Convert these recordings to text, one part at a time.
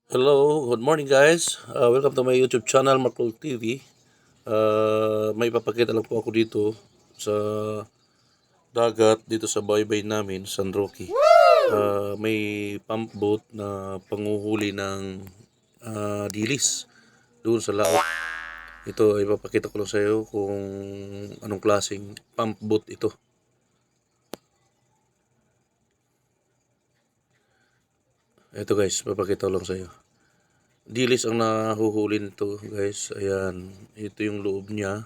Hello, good morning guys. Welcome to my YouTube channel, Markol TV. May papakita lang po ako dito sa dagat, dito sa baybay namin, San Roque. May pump boat na panguhuli ng dilis doon sa laot. Ito ay papakita ko lang sa iyo kung anong klaseng pump boat ito. Ito guys, papakita ko lang sa iyo. Dilis ang nahuhuli nito guys. Ayan, ito yung loob niya.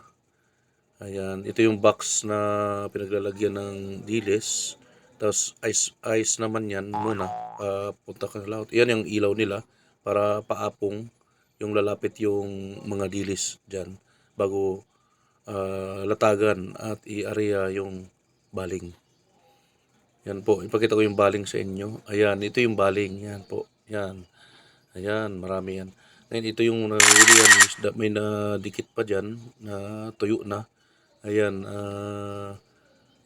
Ayan, ito yung box na pinaglalagyan ng dilis. Tapos ice naman yan muna. Punta ka sa laut. Yan yung ilaw nila para paapong yung lalapit yung mga dilis dyan bago latagan at i-area yung baling. Yan po, ipakita ko yung baling sa inyo. Ayan, ito yung baling. Yan po, yan. Ayan, marami yan. Ngayon, ito yung nahuli yan. May nadikit pa dyan na tuyo na. Ayan,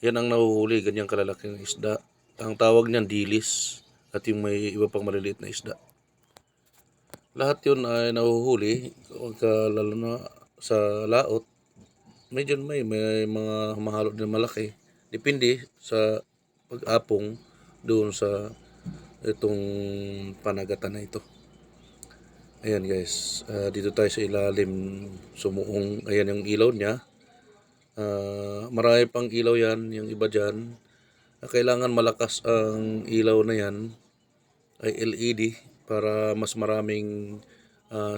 yan ang nahuhuli, ganyang kalalaking isda. Ang tawag niyan dilis at yung may iba pang maliliit na isda. Lahat yun ay nahuhuli, lalo na sa laot. Medyo may mga mahalo din malaki. Depende sa pag-apong doon sa itong panagatan na ito. Ayan guys, dito tayo sa ilalim sumuong. Ayan yung ilaw niya. Marami pang ilaw yan, yung iba dyan. Kailangan malakas ang ilaw na yan ay LED para mas maraming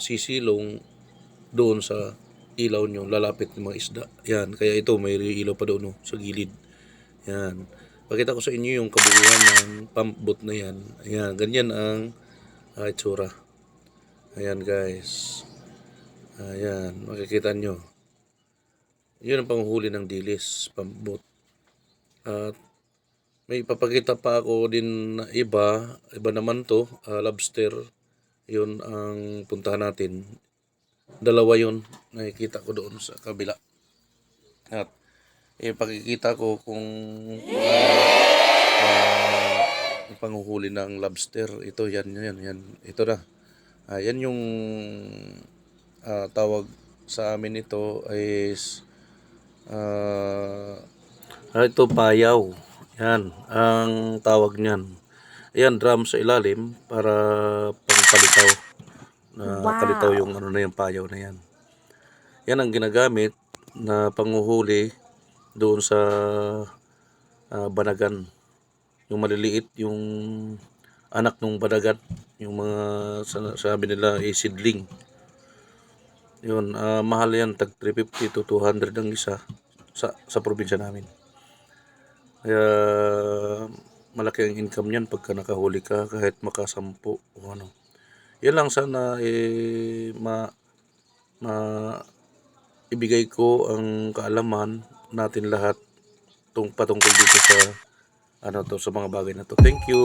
sisilong doon sa ilaw nyo, lalapit ng mga isda. Yan, kaya ito may ilaw pa doon sa gilid. Yan. Pakita ko sa inyo yung kabuuan ng pump boat na yan. Ayan, ganyan ang itsura. Ayan guys. Ayan, makikita nyo. Yun ang panghuli ng dilis, pump boat. At may ipapakita pa ako din na iba naman to, lobster. Yun ang puntahan natin. Dalawa yun, nakikita ko doon sa kabila. At ipakikita ko kung panghuhuli ng lobster. Ito, yan. Ito na. Yan yung tawag sa amin ito is ito payaw. Yan ang tawag niyan. Ayan, drum sa ilalim para pangpalitaw. Palitaw yung ano na yung payaw na yan. Yan ang ginagamit na panguhuli doon sa banagan. Yung maliliit, yung anak ng banagan. Yung mga sabi nila seedling. Yun, mahal yan, tag 350 to 200 ang isa sa probinsya namin. Kaya malaki ang income niyan pagka nakahuli ka kahit makasampu o ano. Yan lang sana ibigay ko ang kaalaman natin lahat patungkol dito sa sa mga bagay na to. Thank you.